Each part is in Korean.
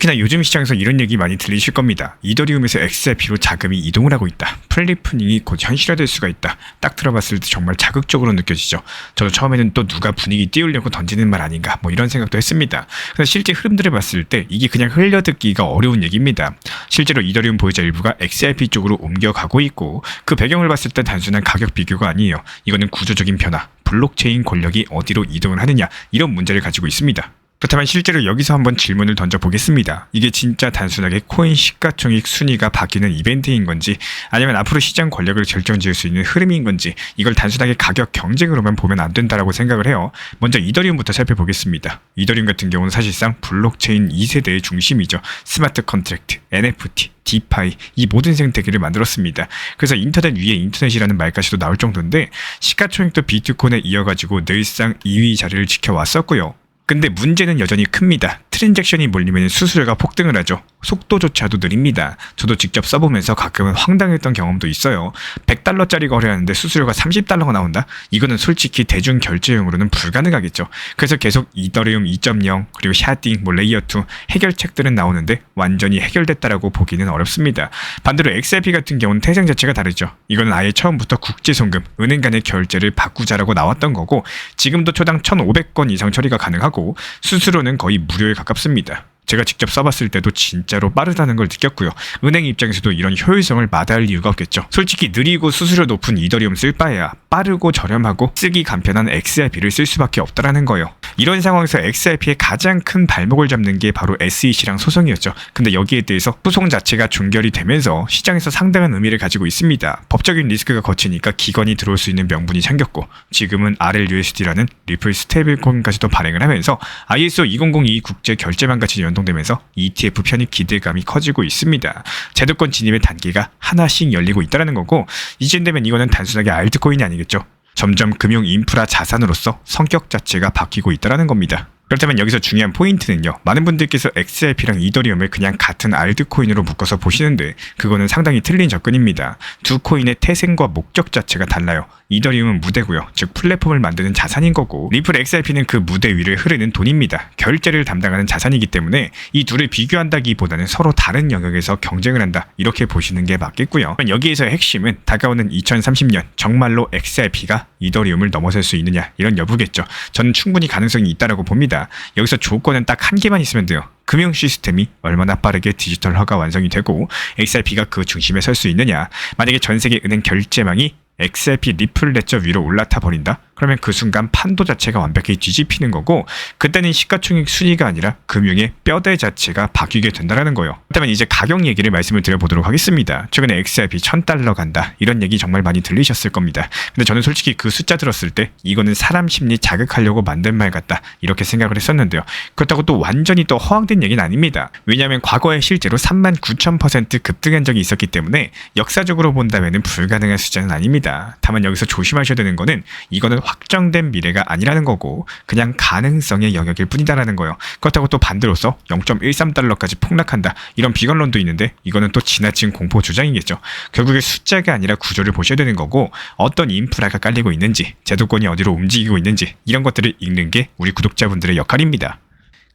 특히나 요즘 시장에서 이런 얘기 많이 들리실 겁니다. 이더리움에서 XRP로 자금이 이동을 하고 있다. 플리프닝이 곧 현실화될 수가 있다. 딱 들어봤을 때 정말 자극적으로 느껴지죠. 저도 처음에는 또 누가 분위기 띄우려고 던지는 말 아닌가 뭐 이런 생각도 했습니다. 그래서 실제 흐름들을 봤을 때 이게 그냥 흘려듣기가 어려운 얘기입니다. 실제로 이더리움 보유자 일부가 XRP 쪽으로 옮겨가고 있고 그 배경을 봤을 때 단순한 가격 비교가 아니에요. 이거는 구조적인 변화, 블록체인 권력이 어디로 이동을 하느냐 이런 문제를 가지고 있습니다. 그렇다면 실제로 여기서 한번 질문을 던져보겠습니다. 이게 진짜 단순하게 코인 시가총액 순위가 바뀌는 이벤트인 건지 아니면 앞으로 시장 권력을 결정지을 수 있는 흐름인 건지 이걸 단순하게 가격 경쟁으로만 보면 안 된다라고 생각을 해요. 먼저 이더리움부터 살펴보겠습니다. 이더리움 같은 경우는 사실상 블록체인 2세대의 중심이죠. 스마트 컨트랙트, NFT, 디파이 이 모든 생태계를 만들었습니다. 그래서 인터넷 위에 인터넷이라는 말까지도 나올 정도인데 시가총액도 비트코인에 이어가지고 늘상 2위 자리를 지켜왔었고요. 근데 문제는 여전히 큽니다. 트랜잭션이 몰리면 수수료가 폭등을 하죠. 속도조차도 느립니다. 저도 직접 써보면서 가끔은 황당했던 경험도 있어요. 100달러짜리 거래하는데 수수료가 30달러가 나온다? 이거는 솔직히 대중 결제용으로는 불가능하겠죠. 그래서 계속 이더리움 2.0 그리고 샤딩, 레이어 2 해결책들은 나오는데 완전히 해결됐다라고 보기는 어렵습니다. 반대로 XRP 같은 경우는 태생 자체가 다르죠. 이거는 아예 처음부터 국제송금, 은행 간의 결제를 바꾸자라고 나왔던 거고 지금도 초당 1,500건 이상 처리가 가능하고 수수료는 거의 무료에 가깝습니다. 제가 직접 써봤을 때도 진짜로 빠르다는 걸 느꼈고요. 은행 입장에서도 이런 효율성을 마다할 이유가 없겠죠. 솔직히 느리고 수수료 높은 이더리움 쓸 바에야 빠르고 저렴하고 쓰기 간편한 XRP를 쓸 수밖에 없다라는 거예요. 이런 상황에서 XRP의 가장 큰 발목을 잡는 게 바로 SEC랑 소송이었죠. 근데 여기에 대해서 소송 자체가 종결이 되면서 시장에서 상당한 의미를 가지고 있습니다. 법적인 리스크가 거치니까 기관이 들어올 수 있는 명분이 생겼고 지금은 RLUSD라는 리플 스테이블코인까지도 발행을 하면서 ISO 2002 국제 결제망 같이 연동되면서 ETF 편입 기대감이 커지고 있습니다. 제도권 진입의 단계가 하나씩 열리고 있다는 거고 이쯤 되면 이거는 단순하게 알트코인이 아니겠죠. 점점 금융 인프라 자산으로서 성격 자체가 바뀌고 있다는 겁니다. 그렇다면 여기서 중요한 포인트는요. 많은 분들께서 XRP랑 이더리움을 그냥 같은 알트코인으로 묶어서 보시는데 그거는 상당히 틀린 접근입니다. 두 코인의 태생과 목적 자체가 달라요. 이더리움은 무대고요. 즉 플랫폼을 만드는 자산인 거고 리플 XRP는 그 무대 위를 흐르는 돈입니다. 결제를 담당하는 자산이기 때문에 이 둘을 비교한다기보다는 서로 다른 영역에서 경쟁을 한다. 이렇게 보시는 게 맞겠고요. 여기에서의 핵심은 다가오는 2030년 정말로 XRP가 이더리움을 넘어설 수 있느냐 이런 여부겠죠. 저는 충분히 가능성이 있다고 봅니다. 여기서 조건은 딱 한 개만 있으면 돼요. 금융 시스템이 얼마나 빠르게 디지털화가 완성이 되고 XRP가 그 중심에 설 수 있느냐. 만약에 전 세계 은행 결제망이 XRP 리플 레저 위로 올라타 버린다? 그러면 그 순간 판도 자체가 완벽히 뒤집히는 거고 그때는 시가총액 순위가 아니라 금융의 뼈대 자체가 바뀌게 된다는 거예요. 그렇다면 이제 가격 얘기를 말씀을 드려보도록 하겠습니다. 최근에 XRP 1,000달러 간다 이런 얘기 정말 많이 들리셨을 겁니다. 근데 저는 솔직히 그 숫자 들었을 때 이거는 사람 심리 자극하려고 만든 말 같다 이렇게 생각을 했었는데요. 그렇다고 또 완전히 또 허황된 얘기는 아닙니다. 왜냐하면 과거에 실제로 39,000% 급등한 적이 있었기 때문에 역사적으로 본다면 불가능한 숫자는 아닙니다. 다만 여기서 조심하셔야 되는 거는 이거는 확정된 미래가 아니라는 거고 그냥 가능성의 영역일 뿐이다라는 거예요. 그렇다고 또 반대로서 0.13달러까지 폭락한다 이런 비관론도 있는데 이거는 또 지나친 공포 주장이겠죠. 결국에 숫자가 아니라 구조를 보셔야 되는 거고 어떤 인프라가 깔리고 있는지 제도권이 어디로 움직이고 있는지 이런 것들을 읽는 게 우리 구독자분들의 역할입니다.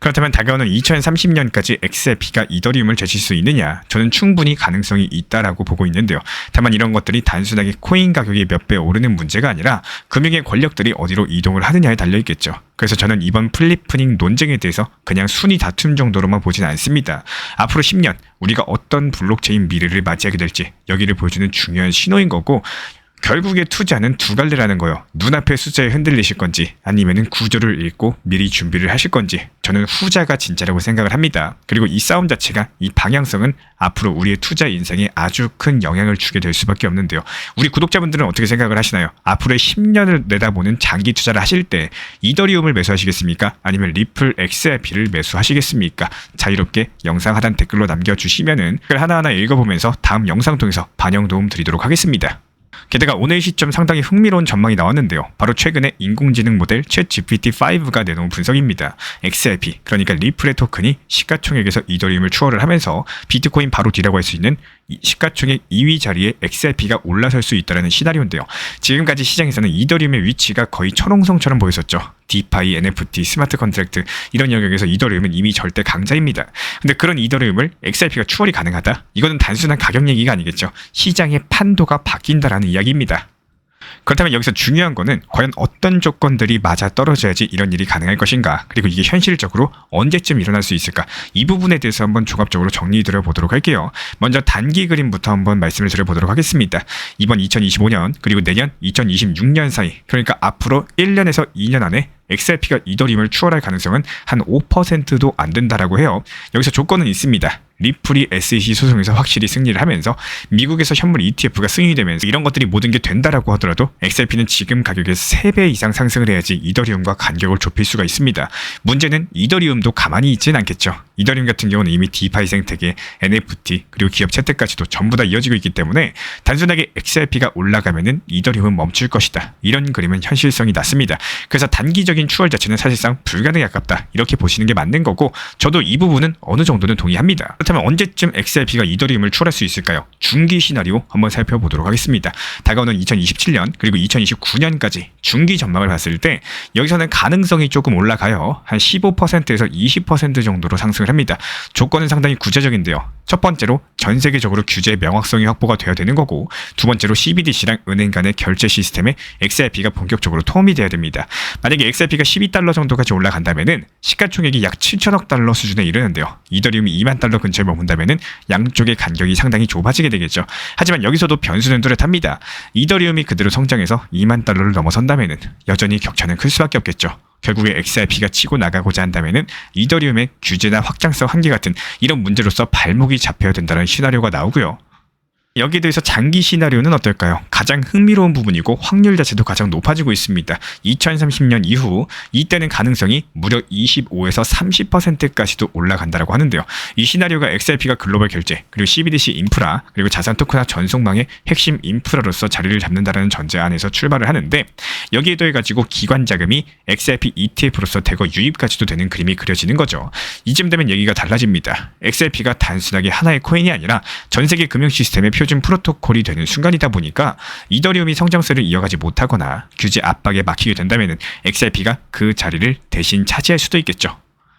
그렇다면 다가오는 2030년까지 XRP가 이더리움을 제칠 수 있느냐? 저는 충분히 가능성이 있다라고 보고 있는데요. 다만 이런 것들이 단순하게 코인 가격이 몇 배 오르는 문제가 아니라 금융의 권력들이 어디로 이동을 하느냐에 달려있겠죠. 그래서 저는 이번 플리프닝 논쟁에 대해서 그냥 순위 다툼 정도로만 보진 않습니다. 앞으로 10년 우리가 어떤 블록체인 미래를 맞이하게 될지 여기를 보여주는 중요한 신호인 거고 결국에 투자는 두 갈래라는 거예요. 눈앞의 숫자에 흔들리실 건지 아니면은 구조를 읽고 미리 준비를 하실 건지 저는 후자가 진짜라고 생각을 합니다. 그리고 이 싸움 자체가 이 방향성은 앞으로 우리의 투자 인생에 아주 큰 영향을 주게 될 수밖에 없는데요. 우리 구독자분들은 어떻게 생각을 하시나요? 앞으로의 10년을 내다보는 장기 투자를 하실 때 이더리움을 매수하시겠습니까? 아니면 리플 XRP를 매수하시겠습니까? 자유롭게 영상 하단 댓글로 남겨주시면은 그걸 하나하나 읽어보면서 다음 영상 통해서 반영 도움 드리도록 하겠습니다. 게다가 오늘 시점 상당히 흥미로운 전망이 나왔는데요. 바로 최근에 인공지능 모델 챗GPT-5가 내놓은 분석입니다. XRP, 그러니까 리플의 토큰이 시가총액에서 이더리움을 추월을 하면서 비트코인 바로 뒤라고 할 수 있는 시가총액 2위 자리에 XRP가 올라설 수 있다는 시나리오인데요. 지금까지 시장에서는 이더리움의 위치가 거의 천홍성처럼 보였었죠. 디파이, NFT, 스마트 컨트랙트 이런 영역에서 이더리움은 이미 절대 강자입니다. 근데 그런 이더리움을 XRP가 추월이 가능하다? 이거는 단순한 가격 얘기가 아니겠죠. 시장의 판도가 바뀐다라는 이야기입니다. 그렇다면 여기서 중요한 거는 과연 어떤 조건들이 맞아 떨어져야지 이런 일이 가능할 것인가, 그리고 이게 현실적으로 언제쯤 일어날 수 있을까, 이 부분에 대해서 한번 종합적으로 정리드려 보도록 할게요. 먼저 단기 그림부터 한번 말씀을 드려보도록 하겠습니다. 이번 2025년 그리고 내년 2026년 사이, 그러니까 앞으로 1년에서 2년 안에 XRP가 이더리움을 추월할 가능성은 한 5%도 안 된다라고 해요. 여기서 조건은 있습니다. 리플이 SEC 소송에서 확실히 승리를 하면서 미국에서 현물 ETF가 승인이 되면서 이런 것들이 모든 게 된다라고 하더라도 XRP는 지금 가격에서 3배 이상 상승을 해야지 이더리움과 간격을 좁힐 수가 있습니다. 문제는 이더리움도 가만히 있진 않겠죠. 이더리움 같은 경우는 이미 디파이 생태계, NFT 그리고 기업 채택까지도 전부 다 이어지고 있기 때문에 단순하게 XRP가 올라가면은 이더리움은 멈출 것이다. 이런 그림은 현실성이 낮습니다. 그래서 단기적인 추월 자체는 사실상 불가능에 가깝다. 이렇게 보시는 게 맞는 거고, 저도 이 부분은 어느 정도는 동의합니다. 그렇다면 언제쯤 XRP가 이더리움을 추월할 수 있을까요? 중기 시나리오 한번 살펴보도록 하겠습니다. 다가오는 2027년 그리고 2029년까지 중기 전망을 봤을 때 여기서는 가능성이 조금 올라가요. 한 15%에서 20% 정도로 상승을 합니다. 조건은 상당히 구체적인데요. 첫 번째로 전 세계적으로 규제 명확성이 확보가 되어야 되는 거고, 두 번째로 CBDC랑 은행 간의 결제 시스템에 XRP가 본격적으로 도움이 돼야 됩니다. 만약에 XRP가 12달러 정도까지 올라간다면은 시가총액이 약 7천억 달러 수준에 이르는데요. 이더리움이 2만 달러 근처에 머문다면은 양쪽의 간격이 상당히 좁아지게 되겠죠. 하지만 여기서도 변수는 뚜렷합니다. 이더리움이 그대로 성장해서 2만 달러를 넘어선다면은 여전히 격차는 클 수밖에 없겠죠. 결국에 XRP가 치고 나가고자 한다면은 이더리움의 규제나 확장성 한계 같은 이런 문제로서 발목이 잡혀야 된다는 시나리오가 나오고요. 여기에 대해서 장기 시나리오는 어떨까요? 가장 흥미로운 부분이고 확률 자체도 가장 높아지고 있습니다. 2030년 이후 이때는 가능성이 무려 25에서 30%까지도 올라간다고 하는데요. 이 시나리오가 XRP가 글로벌 결제, 그리고 CBDC 인프라, 그리고 자산 토크나 전송망의 핵심 인프라로서 자리를 잡는다는 전제 안에서 출발을 하는데, 여기에 더해가지고 기관 자금이 XRP ETF로서 대거 유입까지도 되는 그림이 그려지는 거죠. 이쯤 되면 얘기가 달라집니다. XRP가 단순하게 하나의 코인이 아니라 전 세계 금융 시스템의 표준 프로토콜이 되는 순간이다 보니까 이더리움이 성장세를 이어가지 못하거나 규제 압박에 막히게 된다면 XRP가 그 자리를 대신 차지할 수도 있겠죠.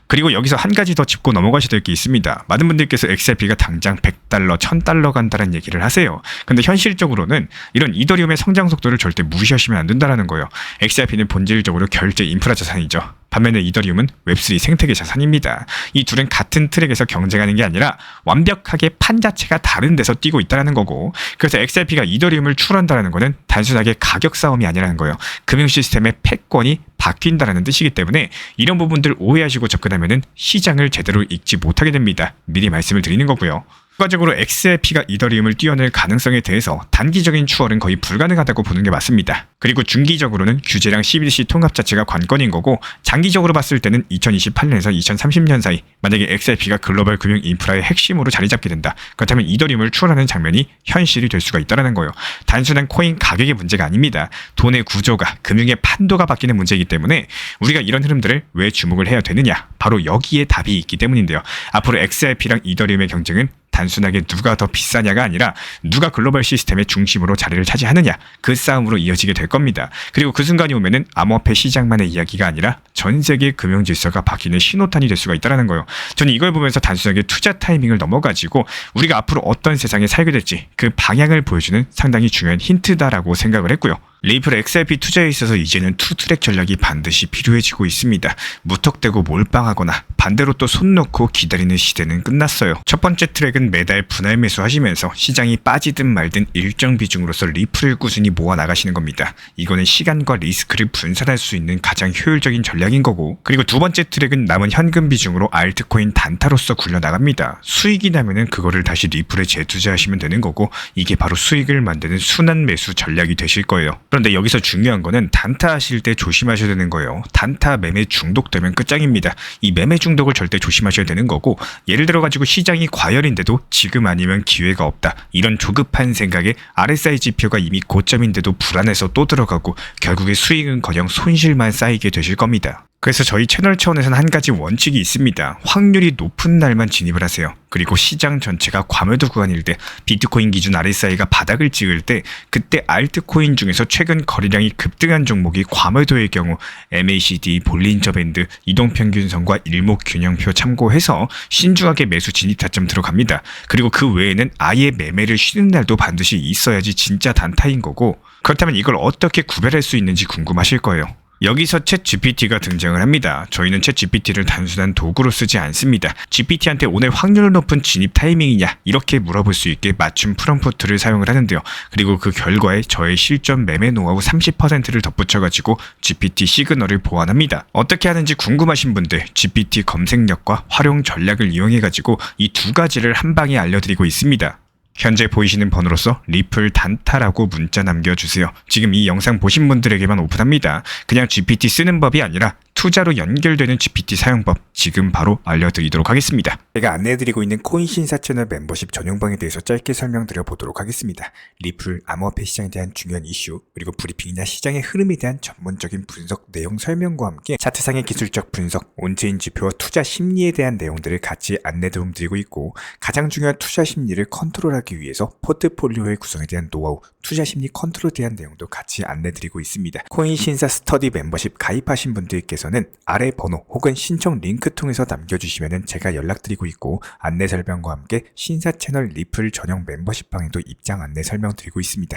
그리고 여기서 한 가지 더 짚고 넘어가셔야 될 게 있습니다. 많은 분들께서 XRP가 당장 100달러, 1000달러 간다는 얘기를 하세요. 근데 현실적으로는 이런 이더리움의 성장 속도를 절대 무시하시면 안 된다는 거예요. XRP는 본질적으로 결제 인프라 자산이죠. 반면에 이더리움은 웹3 생태계 자산입니다. 이 둘은 같은 트랙에서 경쟁하는 게 아니라 완벽하게 판 자체가 다른 데서 뛰고 있다는 거고, 그래서 XRP가 이더리움을 추월한다는 거는 단순하게 가격 싸움이 아니라는 거예요. 금융 시스템의 패권이 바뀐다는 뜻이기 때문에 이런 부분들 오해하시고 접근하면 시장을 제대로 읽지 못하게 됩니다. 미리 말씀을 드리는 거고요. 추가적으로 XRP가 이더리움을 뛰어넘을 가능성에 대해서 단기적인 추월은 거의 불가능하다고 보는 게 맞습니다. 그리고 중기적으로는 규제랑 CBDC 통합 자체가 관건인 거고, 장기적으로 봤을 때는 2028년에서 2030년 사이 만약에 XRP가 글로벌 금융 인프라의 핵심으로 자리 잡게 된다. 그렇다면 이더리움을 추월하는 장면이 현실이 될 수가 있다는 거예요. 단순한 코인 가격의 문제가 아닙니다. 돈의 구조가, 금융의 판도가 바뀌는 문제이기 때문에 우리가 이런 흐름들을 왜 주목을 해야 되느냐? 바로 여기에 답이 있기 때문인데요. 앞으로 XRP랑 이더리움의 경쟁은 단순하게 누가 더 비싸냐가 아니라 누가 글로벌 시스템의 중심으로 자리를 차지하느냐, 그 싸움으로 이어지게 될 겁니다. 그리고 그 순간이 오면은 암호화폐 시장만의 이야기가 아니라 전 세계 금융 질서가 바뀌는 신호탄이 될 수가 있다는 거예요. 저는 이걸 보면서 단순하게 투자 타이밍을 넘어가지고 우리가 앞으로 어떤 세상에 살게 될지 그 방향을 보여주는 상당히 중요한 힌트다라고 생각을 했고요. 리플 XRP 투자에 있어서 이제는 투트랙 전략이 반드시 필요해지고 있습니다. 무턱대고 몰빵하거나 반대로 또 손 놓고 기다리는 시대는 끝났어요. 첫 번째 트랙은 매달 분할 매수하시면서 시장이 빠지든 말든 일정 비중으로서 리플을 꾸준히 모아 나가시는 겁니다. 이거는 시간과 리스크를 분산할 수 있는 가장 효율적인 전략인 거고, 그리고 두 번째 트랙은 남은 현금 비중으로 알트코인 단타로서 굴려나갑니다. 수익이 나면은 그거를 다시 리플에 재투자하시면 되는 거고, 이게 바로 수익을 만드는 순환 매수 전략이 되실 거예요. 그런데 여기서 중요한 거는 단타 하실 때 조심하셔야 되는 거예요. 단타 매매 중독되면 끝장입니다. 이 매매 중독을 절대 조심하셔야 되는 거고, 예를 들어 가지고 시장이 과열인데도 지금 아니면 기회가 없다, 이런 조급한 생각에 RSI 지표가 이미 고점인데도 불안해서 또 들어가고 결국에 수익은커녕 손실만 쌓이게 되실 겁니다. 그래서 저희 채널 차원에서는 한 가지 원칙이 있습니다. 확률이 높은 날만 진입을 하세요. 그리고 시장 전체가 과매도 구간일 때, 비트코인 기준 RSI가 바닥을 찍을 때, 그때 알트코인 중에서 최근 거래량이 급등한 종목이 과매도의 경우 MACD, 볼린저 밴드, 이동평균선과 일목균형표 참고해서 신중하게 매수 진입 타점 들어갑니다. 그리고 그 외에는 아예 매매를 쉬는 날도 반드시 있어야지 진짜 단타인 거고, 그렇다면 이걸 어떻게 구별할 수 있는지 궁금하실 거예요. 여기서 챗 GPT가 등장을 합니다. 저희는 챗 GPT를 단순한 도구로 쓰지 않습니다. GPT한테 오늘 확률 높은 진입 타이밍이냐 이렇게 물어볼 수 있게 맞춤 프롬프트를 사용을 하는데요. 그리고 그 결과에 저의 실전 매매 노하우 30%를 덧붙여가지고 GPT 시그널을 보완합니다. 어떻게 하는지 궁금하신 분들 GPT 검색력과 활용 전략을 이용해가지고 이 두 가지를 한 방에 알려드리고 있습니다. 현재 보이시는 번호로서 리플 단타라고 문자 남겨주세요. 지금 이 영상 보신 분들에게만 오픈합니다. 그냥 GPT 쓰는 법이 아니라 투자로 연결되는 GPT 사용법 지금 바로 알려드리도록 하겠습니다. 제가 안내해드리고 있는 코인 신사 채널 멤버십 전용방에 대해서 짧게 설명드려 보도록 하겠습니다. 리플, 암호화폐 시장에 대한 중요한 이슈, 그리고 브리핑이나 시장의 흐름에 대한 전문적인 분석 내용 설명과 함께 차트상의 기술적 분석, 온체인 지표와 투자 심리에 대한 내용들을 같이 안내 도움드리고 있고, 가장 중요한 투자 심리를 컨트롤하기 위해서 포트폴리오의 구성에 대한 노하우, 투자 심리 컨트롤에 대한 내용도 같이 안내드리고 있습니다. 코인 신사 스터디 멤버십 가입하신 분들께서는 아래 번호 혹은 신청 링크 통해서 남겨주시면 제가 연락드리고 있고, 안내 설명과 함께 신사 채널 리플 전용 멤버십 방에도 입장 안내 설명드리고 있습니다.